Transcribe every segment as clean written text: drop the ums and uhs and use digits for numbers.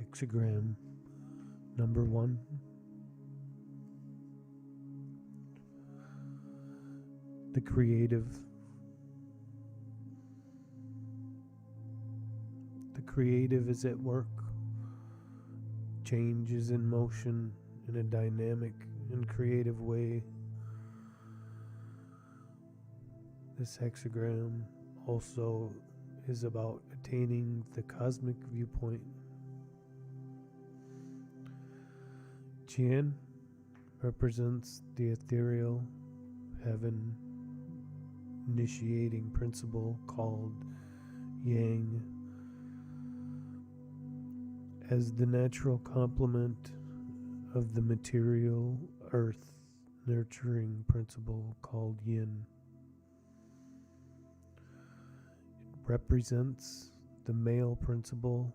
Hexagram number 1. The creative. The creative is at work. Change is in motion in a dynamic and creative way. This hexagram also is about attaining the cosmic viewpoint. Qian represents the ethereal, heaven, initiating principle called Yang as the natural complement of the material earth nurturing principle called Yin. It represents the male principle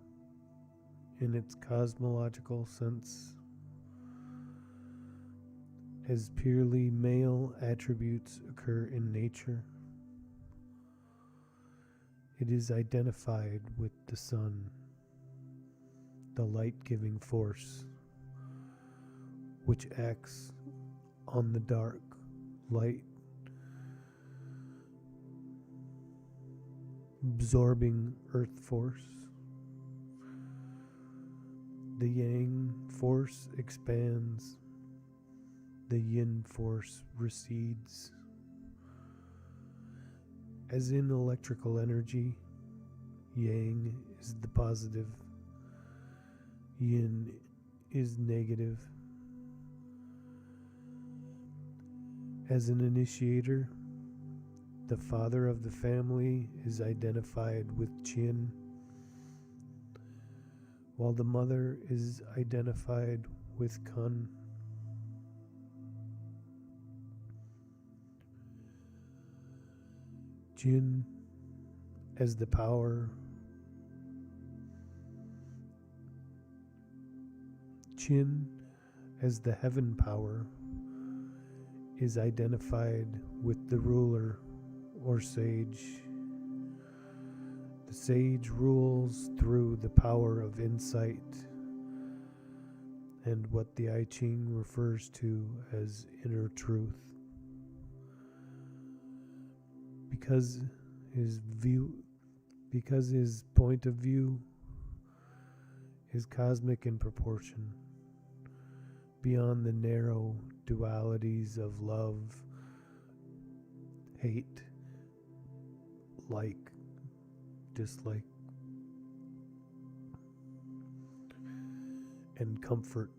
in its cosmological sense, as purely male attributes occur in nature. It is identified with the sun, the light-giving force, which acts on the dark light, absorbing earth force. The Yang force expands, the Yin force recedes. As in electrical energy, Yang is the positive, Yin is negative. As an initiator, the father of the family is identified with Qin, while the mother is identified with Kun. Jin as the power, Qin as the heaven power is identified with the ruler or sage. The sage rules through the power of insight and what the I Ching refers to as inner truth. Because his point of view is cosmic in proportion, beyond the narrow dualities of love, hate, like, dislike, and comfort,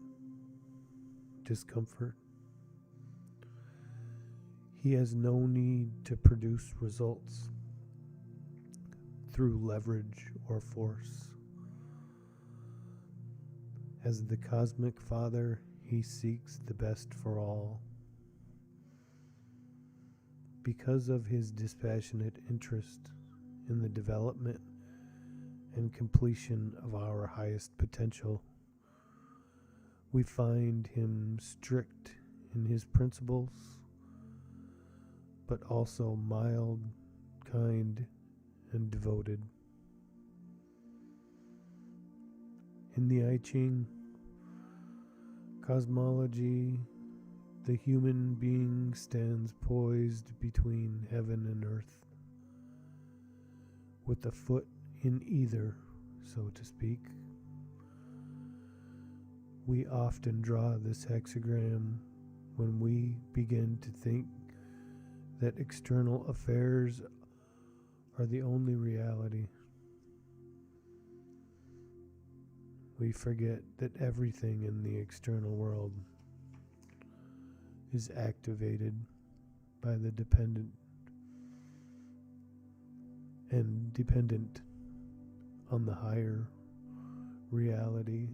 discomfort. He has no need to produce results through leverage or force. As the cosmic father, he seeks the best for all. Because of his dispassionate interest in the development and completion of our highest potential, we find him strict in his principles, but also mild, kind, and devoted. In the I Ching cosmology, the human being stands poised between heaven and earth, with a foot in either, so to speak. We often draw this hexagram when we begin to think that external affairs are the only reality. We forget that everything in the external world is activated by the dependent on the higher reality.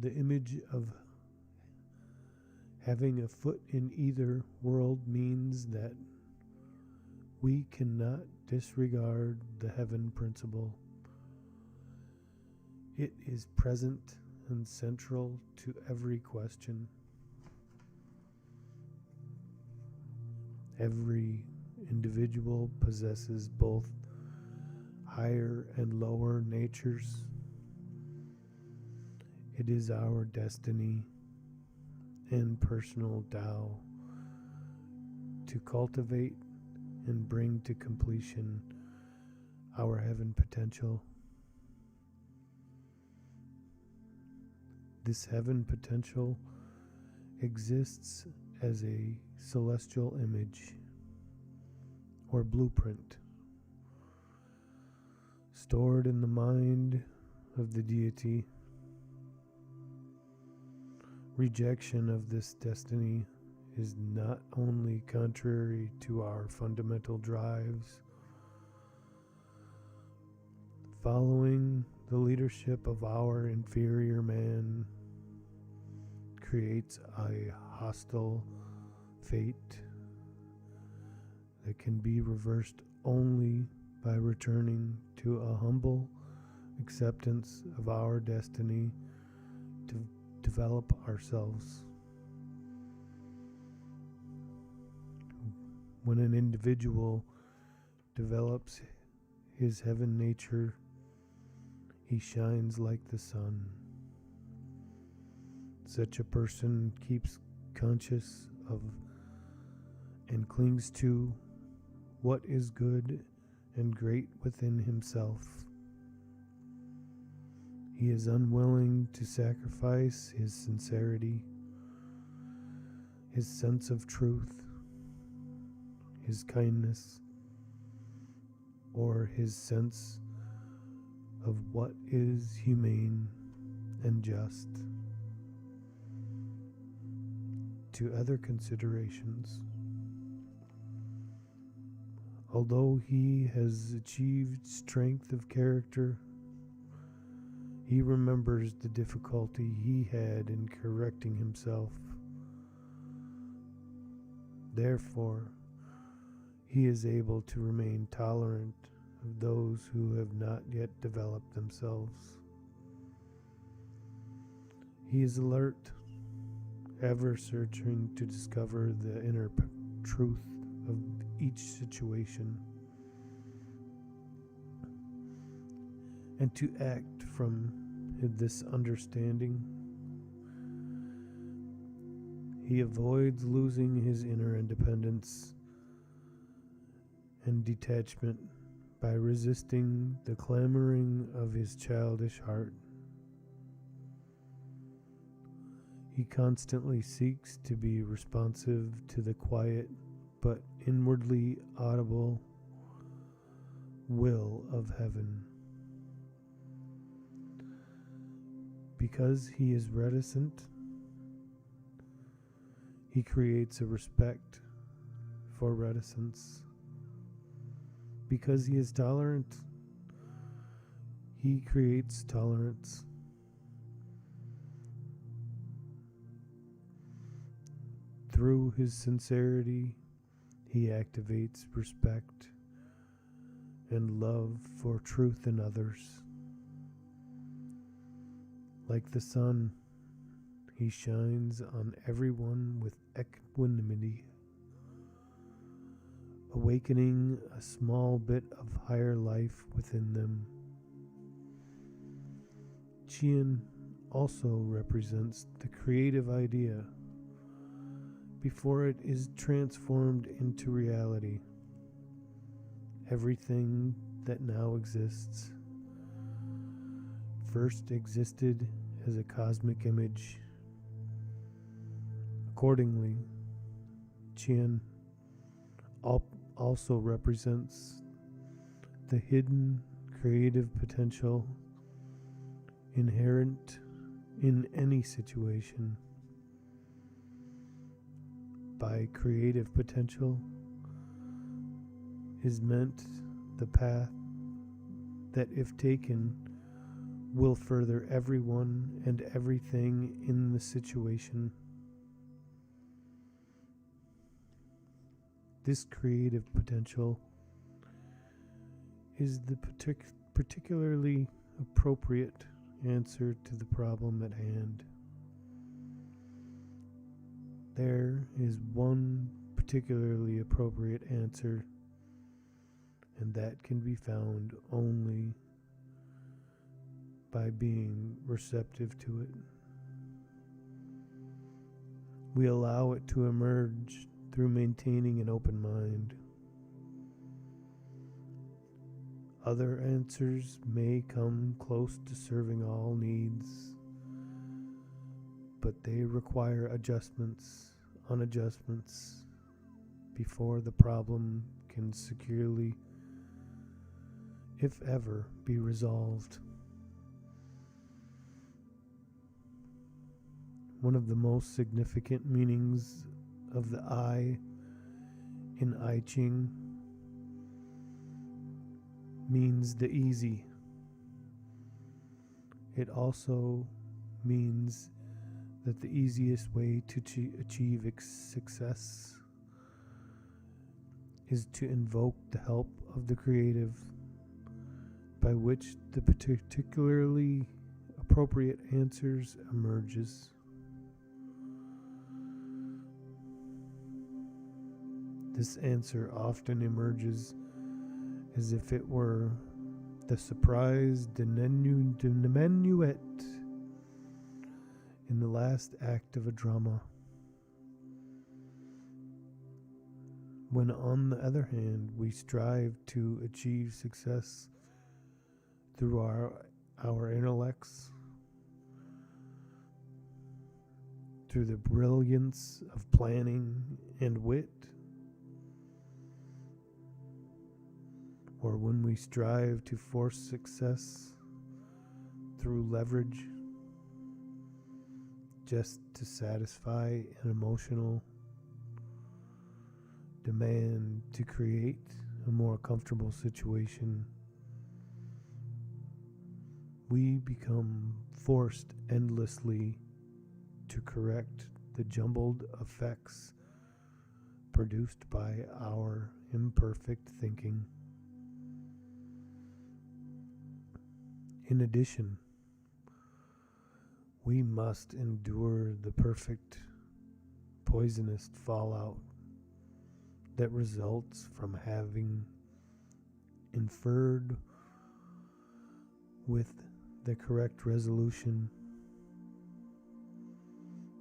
The image of having a foot in either world means that we cannot disregard the heaven principle. It is present and central to every question. Every individual possesses both higher and lower natures. It is our destiny and personal Tao to cultivate and bring to completion our heaven potential. This heaven potential exists as a celestial image or blueprint stored in the mind of the deity. Rejection of this destiny is not only contrary to our fundamental drives. Following the leadership of our inferior man creates a hostile fate that can be reversed only by returning to a humble acceptance of our destiny to develop ourselves. When an individual develops his heaven nature, he shines like the sun. Such a person keeps conscious of and clings to what is good and great within himself. He is unwilling to sacrifice his sincerity, his sense of truth, his kindness, or his sense of what is humane and just to other considerations. Although he has achieved strength of character, he remembers the difficulty he had in correcting himself. Therefore, he is able to remain tolerant of those who have not yet developed themselves. He is alert, ever searching to discover the inner truth of each situation and to act from this understanding. He avoids losing his inner independence and detachment by resisting the clamoring of his childish heart. He constantly seeks to be responsive to the quiet but inwardly audible will of heaven. Because he is reticent, he creates a respect for reticence. Because he is tolerant, he creates tolerance. Through his sincerity, he activates respect and love for truth in others. Like the sun, he shines on everyone with equanimity, awakening a small bit of higher life within them. Qian also represents the creative idea before it is transformed into reality. Everything that now exists first existed as a cosmic image. Accordingly, Qian also represents the hidden creative potential inherent in any situation. By creative potential is meant the path that, if taken, will further everyone and everything in the situation. This creative potential is the particularly appropriate answer to the problem at hand. There is one particularly appropriate answer, and that can be found only by being receptive to it. We allow it to emerge through maintaining an open mind. Other answers may come close to serving all needs, but they require adjustments on adjustments before the problem can securely, if ever, be resolved. One of the most significant meanings of the I in I Ching means the easy. It also means that the easiest way to achieve success is to invoke the help of the creative, by which the particularly appropriate answers emerges. This answer often emerges as if it were the surprise diminuet in the last act of a drama. When, on the other hand, we strive to achieve success through our intellects, through the brilliance of planning and wit, or when we strive to force success through leverage, just to satisfy an emotional demand to create a more comfortable situation, we become forced endlessly to correct the jumbled effects produced by our imperfect thinking. In addition, we must endure the perfect poisonous fallout that results from having inferred with the correct resolution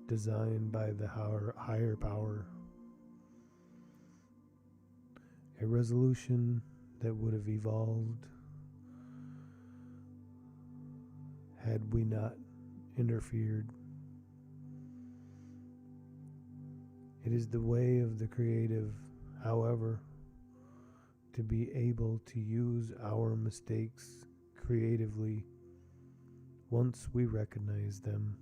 designed by the higher power, a resolution that would have evolved had we not interfered. It is the way of the creative, however, to be able to use our mistakes creatively once we recognize them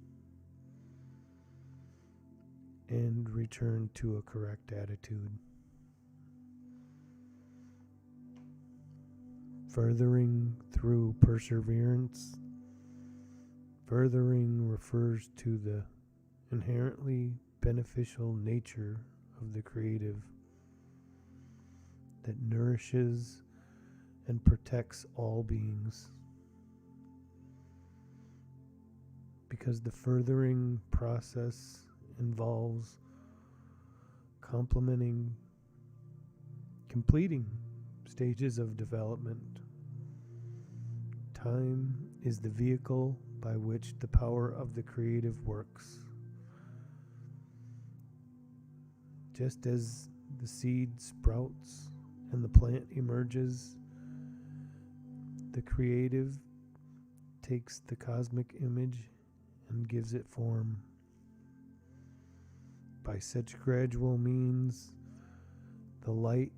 and return to a correct attitude. Furthering through perseverance. Furthering refers to the inherently beneficial nature of the creative that nourishes and protects all beings. Because the furthering process involves completing stages of development. Time is the vehicle by which the power of the creative works. Just as the seed sprouts and the plant emerges, the creative takes the cosmic image and gives it form. By such gradual means, the light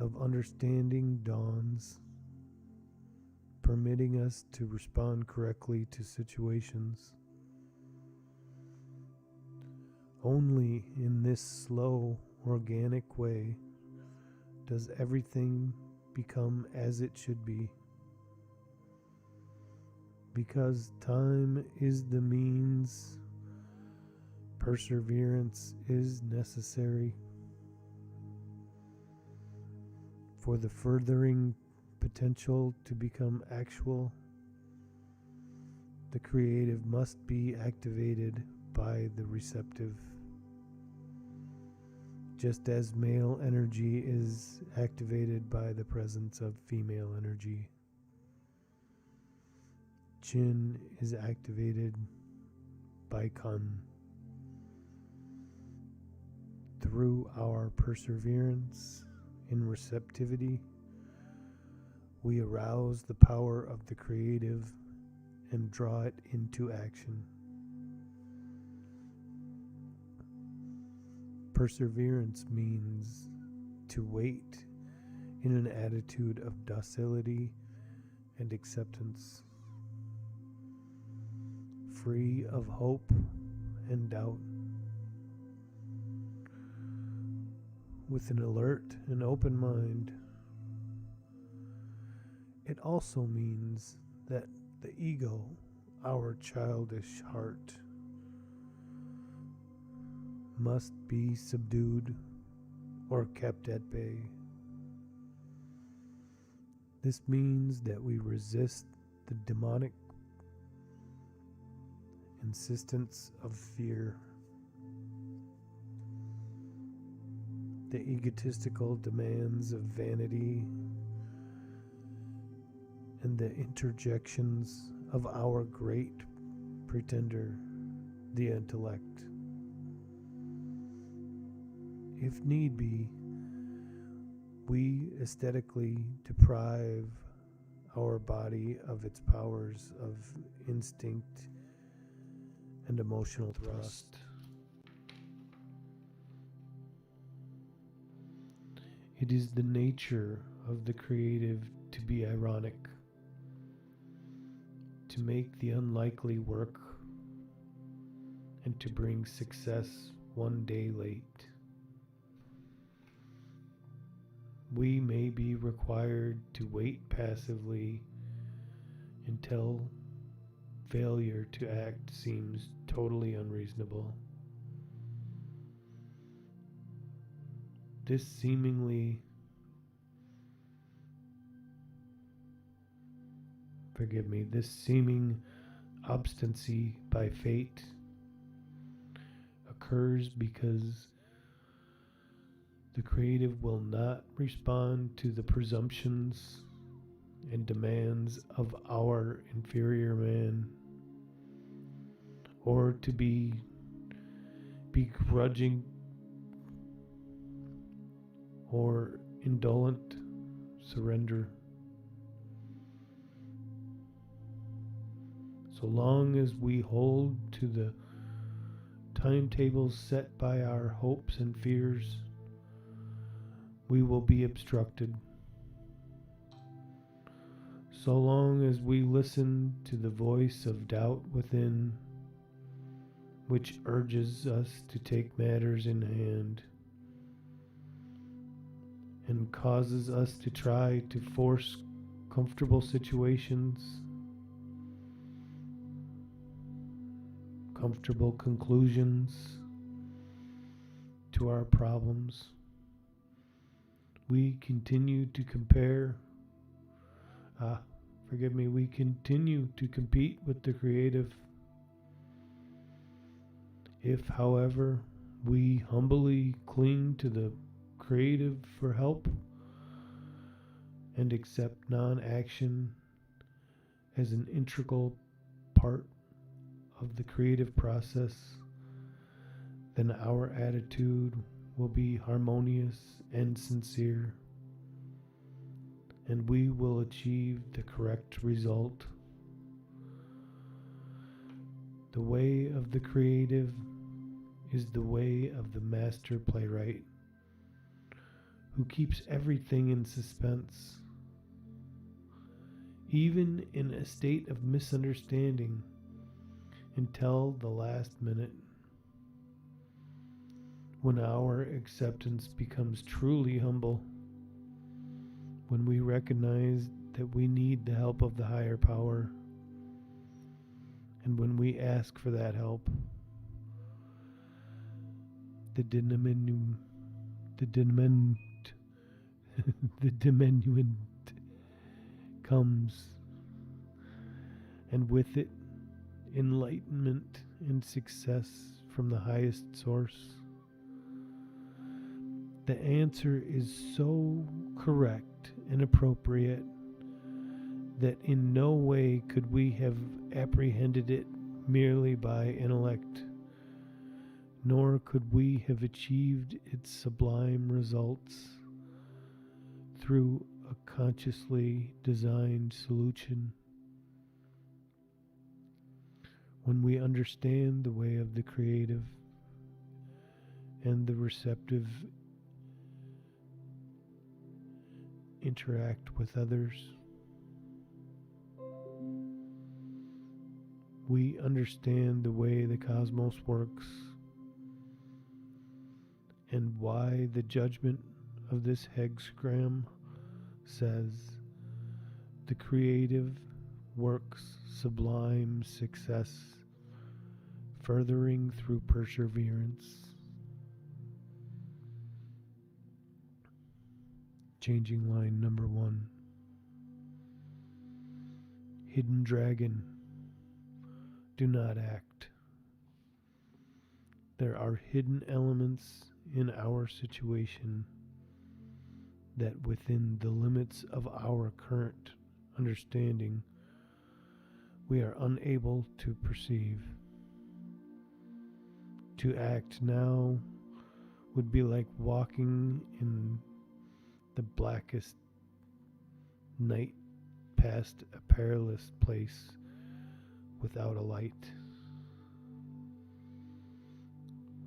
of understanding dawns, permitting us to respond correctly to situations. Only in this slow, organic way does everything become as it should be. Because time is the means, perseverance is necessary. For the furthering potential to become actual, the creative must be activated by the receptive. just as male energy is activated by the presence of female energy. Chin is activated by Kun. Through our perseverance in receptivity, we arouse the power of the creative and draw it into action. Perseverance means to wait in an attitude of docility and acceptance, free of hope and doubt, with an alert and open mind. It also means that the ego, our childish heart, must be subdued or kept at bay. This means that we resist the demonic insistence of fear, the egotistical demands of vanity, and the interjections of our great pretender, the intellect. If need be, we aesthetically deprive our body of its powers of instinct and emotional thrust. It is the nature of the creative to be ironic, to make the unlikely work, and to bring success one day late. We may be required to wait passively until failure to act seems totally unreasonable. This seeming obstinacy by fate occurs because the creative will not respond to the presumptions and demands of our inferior man, or to be begrudging or indolent surrender. So long as we hold to the timetables set by our hopes and fears, we will be obstructed. So long as we listen to the voice of doubt within, which urges us to take matters in hand and causes us to try to force comfortable situations, comfortable conclusions to our problems, we continue to we continue to compete with the creative. If, however, we humbly cling to the creative for help and accept non-action as an integral part of the creative process, then our attitude will be harmonious and sincere, and we will achieve the correct result. The way of the creative is the way of the master playwright, who keeps everything in suspense, even in a state of misunderstanding, until the last minute, when our acceptance becomes truly humble, when we recognize that we need the help of the higher power, and when we ask for that help, the diminuent comes, and with it enlightenment and success from the highest source. The answer is so correct and appropriate that in no way could we have apprehended it merely by intellect, nor could we have achieved its sublime results through a consciously designed solution. When we understand the way of the creative and the receptive interact with others, we understand the way the cosmos works and why the judgment of this hexagram says the creative works sublime success, furthering through perseverance. Changing line number 1. Hidden dragon, do not act. There are hidden elements in our situation that within the limits of our current understanding we are unable to perceive. To act now would be like walking in the blackest night past a perilous place without a light.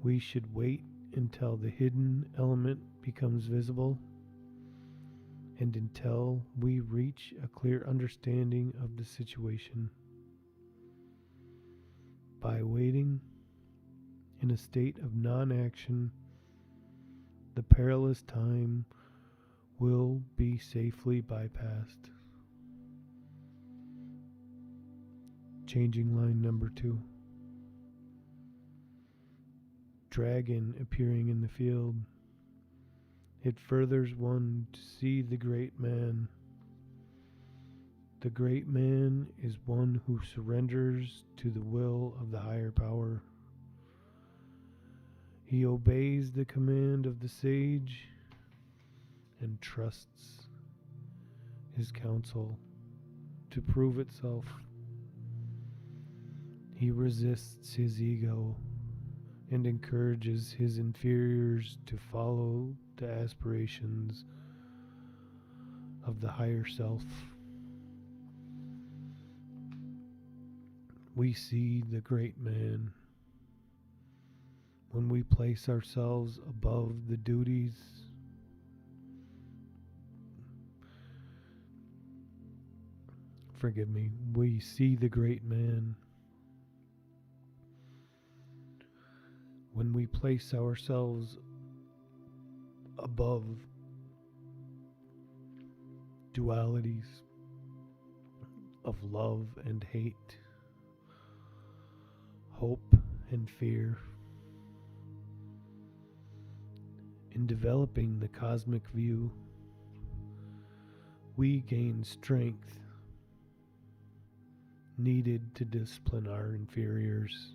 We should wait until the hidden element becomes visible and until we reach a clear understanding of the situation. By waiting in a state of non-action, the perilous time will be safely bypassed. Changing line number 2. Dragon appearing in the field. It furthers one to see the great man. The great man is one who surrenders to the will of the higher power. He obeys the command of the sage and trusts his counsel to prove itself. He resists his ego and encourages his inferiors to follow the aspirations of the higher self. We see the great man when we place ourselves above the duties we see the great man when we place ourselves above dualities of love and hate, hope and fear. In developing the cosmic view, we gain strength needed to discipline our inferiors.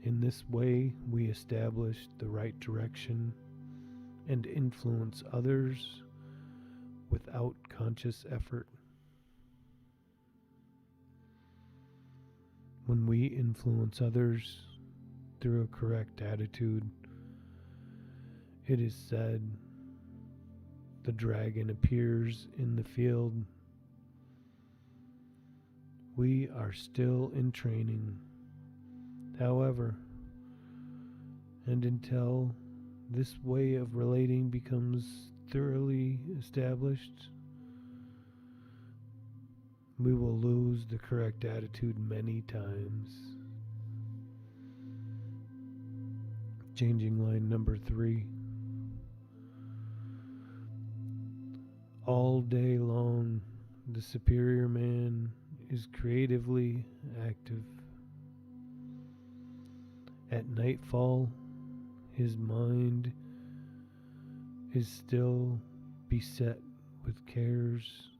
In this way, we establish the right direction and influence others without conscious effort. When we influence others through a correct attitude, it is said, the dragon appears in the field. We are still in training. However, and until this way of relating becomes thoroughly established, we will lose the correct attitude many times. Changing line number 3. All day long, the superior man is creatively active. At nightfall, his mind is still beset with cares.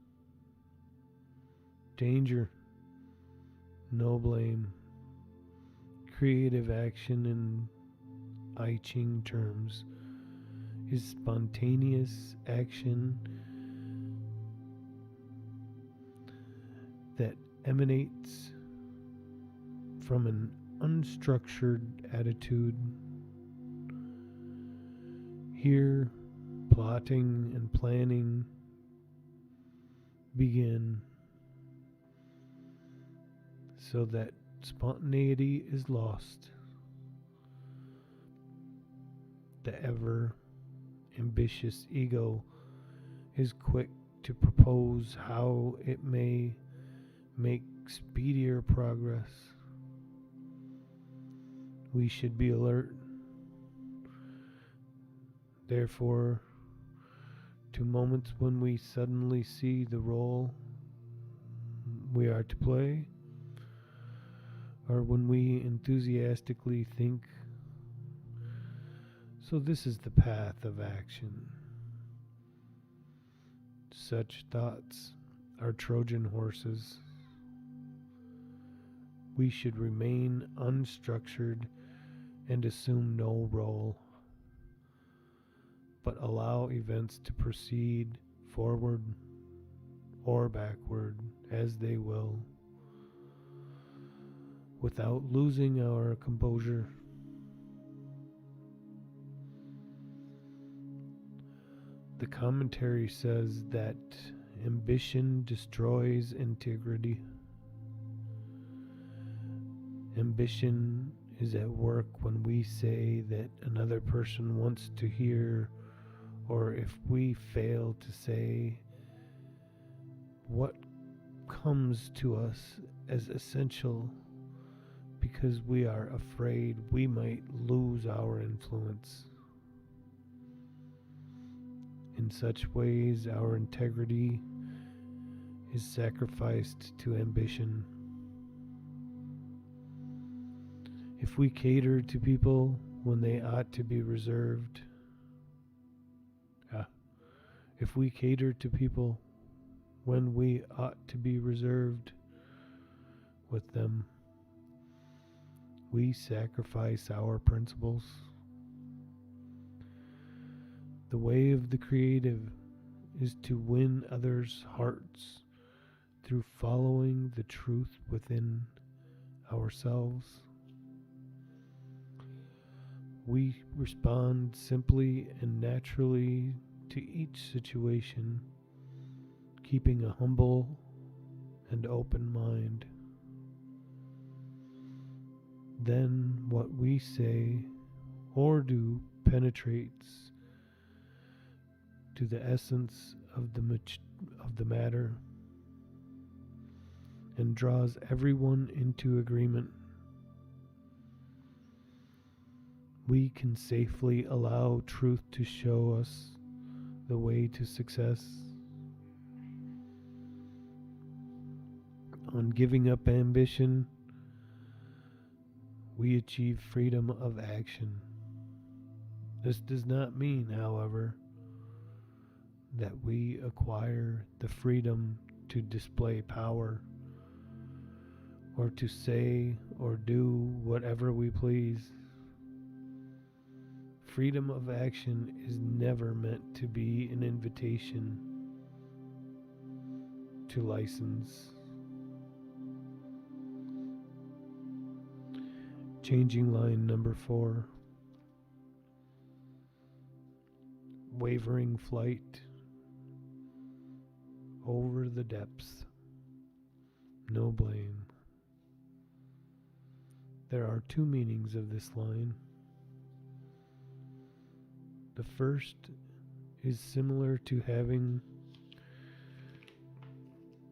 Danger, no blame, creative action and I Ching terms, is spontaneous action that emanates from an unstructured attitude. Here, plotting and planning begin, so that spontaneity is lost. The ever ambitious ego is quick to propose how it may make speedier progress. We should be alert, therefore, to moments when we suddenly see the role we are to play, or when we enthusiastically think, so this is the path of action. Such thoughts are Trojan horses. We should remain unstructured and assume no role, but allow events to proceed forward or backward as they will, without losing our composure. The commentary says that ambition destroys integrity. Ambition is at work when we say that another person wants to hear, or if we fail to say what comes to us as essential because we are afraid we might lose our influence. In such ways, our integrity is sacrificed to ambition. If we cater to people when they ought to be reserved, if we cater to people when we ought to be reserved with them, we sacrifice our principles. The way of the creative is to win others' hearts through following the truth within ourselves. We respond simply and naturally to each situation, keeping a humble and open mind. Then what we say or do penetrates to the essence of the matter and draws everyone into agreement. We can safely allow truth to show us the way to success. On giving up ambition, we achieve freedom of action. This does not mean, however, that we acquire the freedom to display power or to say or do whatever we please. Freedom of action is never meant to be an invitation to license. Changing line number 4. Wavering flight over the depths. No blame. There are 2 meanings of this line. The first is similar to having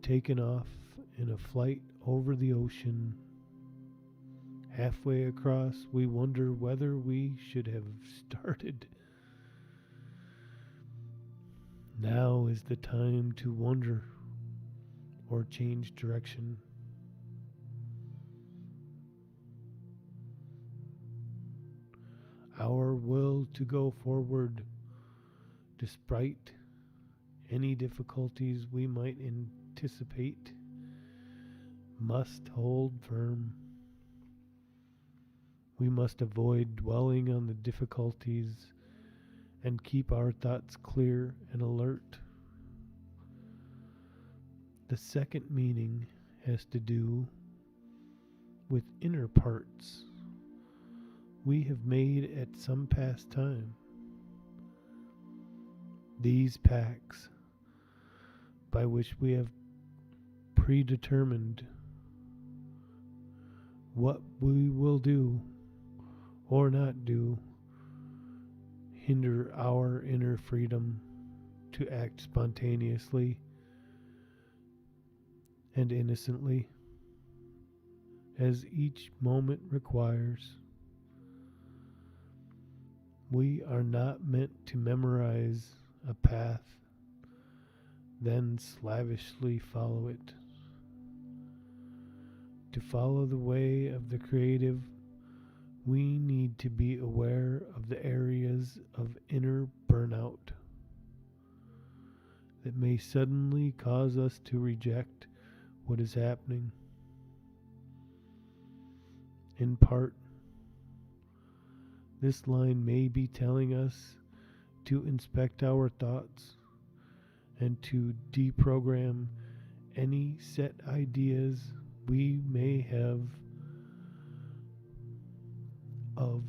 taken off in a flight over the ocean. Halfway across, we wonder whether we should have started. Now is the time to wonder or change direction. Our will to go forward, despite any difficulties we might anticipate, must hold firm. We must avoid dwelling on the difficulties and keep our thoughts clear and alert. The second meaning has to do with inner parts we have made at some past time. These pacts by which we have predetermined what we will do or not do hinder our inner freedom to act spontaneously and innocently as each moment requires. We are not meant to memorize a path, then slavishly follow it. To follow the way of the creative, we need to be aware of the areas of inner burnout that may suddenly cause us to reject what is happening. In part, this line may be telling us to inspect our thoughts and to deprogram any set ideas we may have of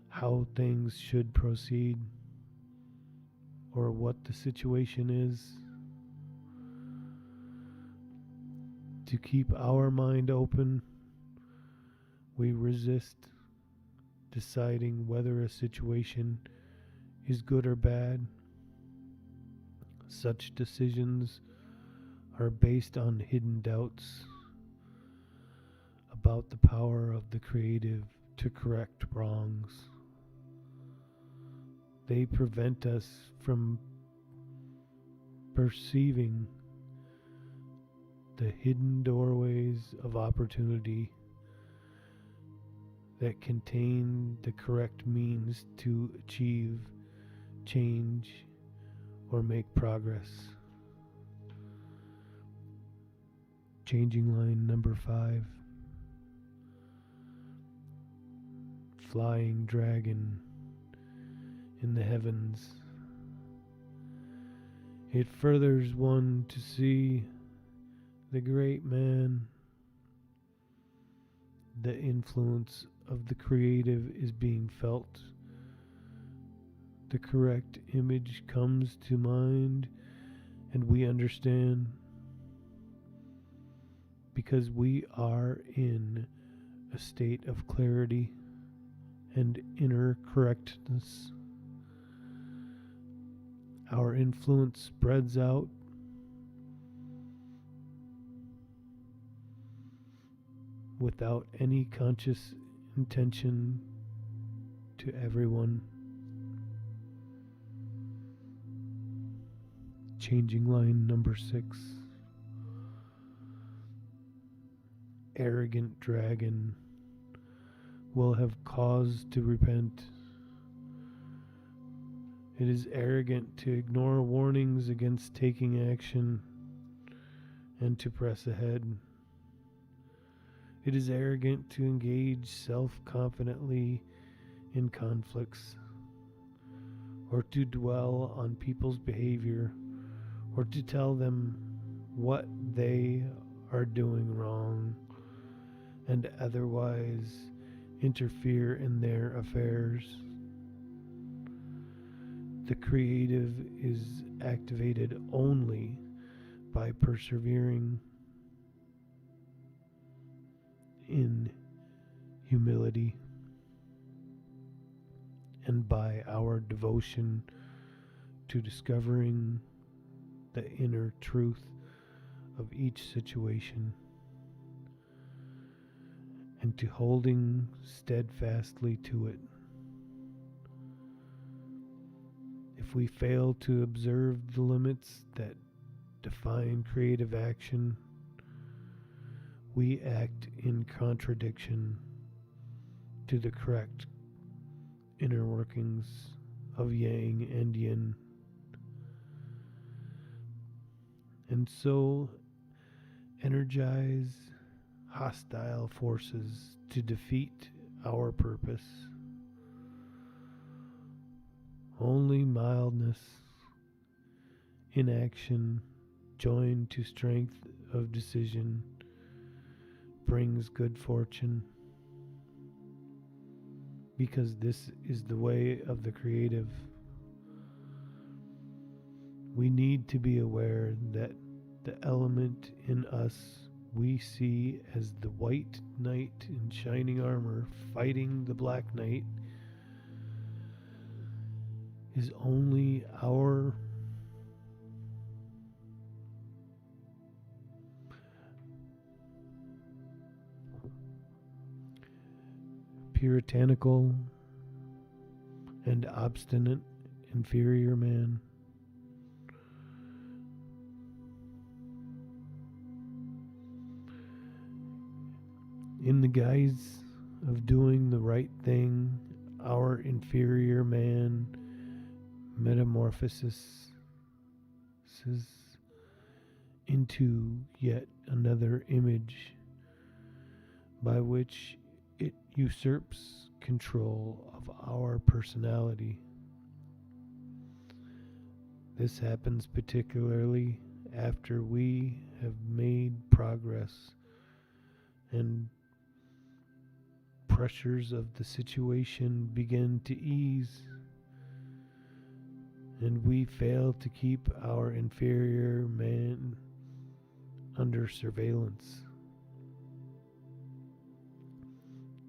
how things should proceed or what the situation is. To keep our mind open, we resist deciding whether a situation is good or bad. Such decisions are based on hidden doubts about the power of the creative to correct wrongs. They prevent us from perceiving the hidden doorways of opportunity that contain the correct means to achieve change or make progress. Changing line number 5. Flying dragon in the heavens. It furthers one to see the great man. The influence of the creative is being felt. The correct image comes to mind, and we understand because we are in a state of clarity and inner correctness. Our influence spreads out without any conscious intention to everyone. Changing line number 6. Arrogant dragon will have cause to repent. It is arrogant to ignore warnings against taking action and to press ahead. It is arrogant to engage self-confidently in conflicts, or to dwell on people's behavior, or to tell them what they are doing wrong, and otherwise interfere in their affairs. The creative is activated only by persevering in humility and by our devotion to discovering the inner truth of each situation and to holding steadfastly to it. If we fail to observe the limits that define creative action, we act in contradiction to the correct inner workings of yang and yin, and so energize hostile forces to defeat our purpose. Only mildness in action, joined to strength of decision, brings good fortune. Because this is the way of the creative. We need to be aware that the element in us we see as the white knight in shining armor fighting the black knight is only our puritanical and obstinate inferior man. In the guise of doing the right thing, our inferior man metamorphoses into yet another image by which it usurps control of our personality. This happens particularly after we have made progress and pressures of the situation begin to ease, and we fail to keep our inferior man under surveillance.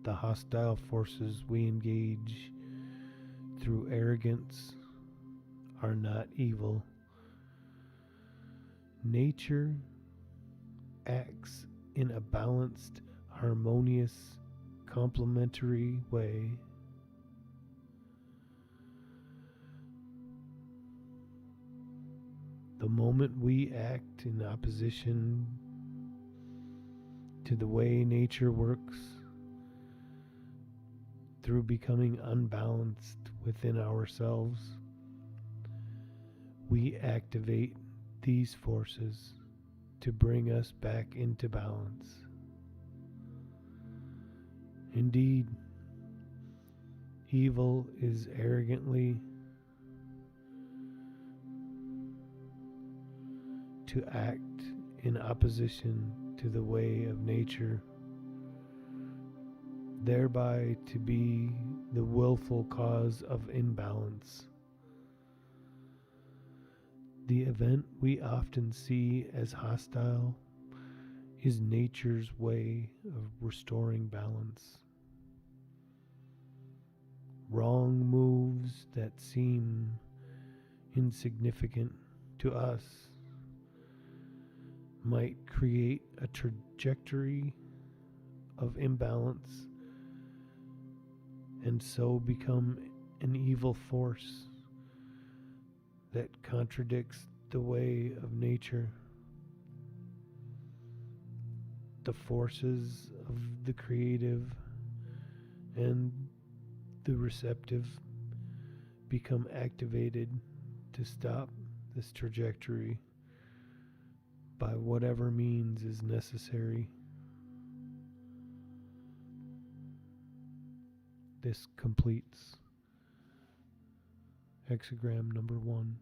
The hostile forces we engage through arrogance are not evil. Nature acts in a balanced, harmonious, complementary way. The moment we act in opposition to the way nature works, through becoming unbalanced within ourselves, we activate these forces to bring us back into balance. Indeed, evil is arrogantly to act in opposition to the way of nature, thereby to be the willful cause of imbalance. The event we often see as hostile is nature's way of restoring balance. Wrong moves that seem insignificant to us might create a trajectory of imbalance and so become an evil force that contradicts the way of nature. The forces of the creative and the receptive become activated to stop this trajectory by whatever means is necessary. This completes hexagram number 1.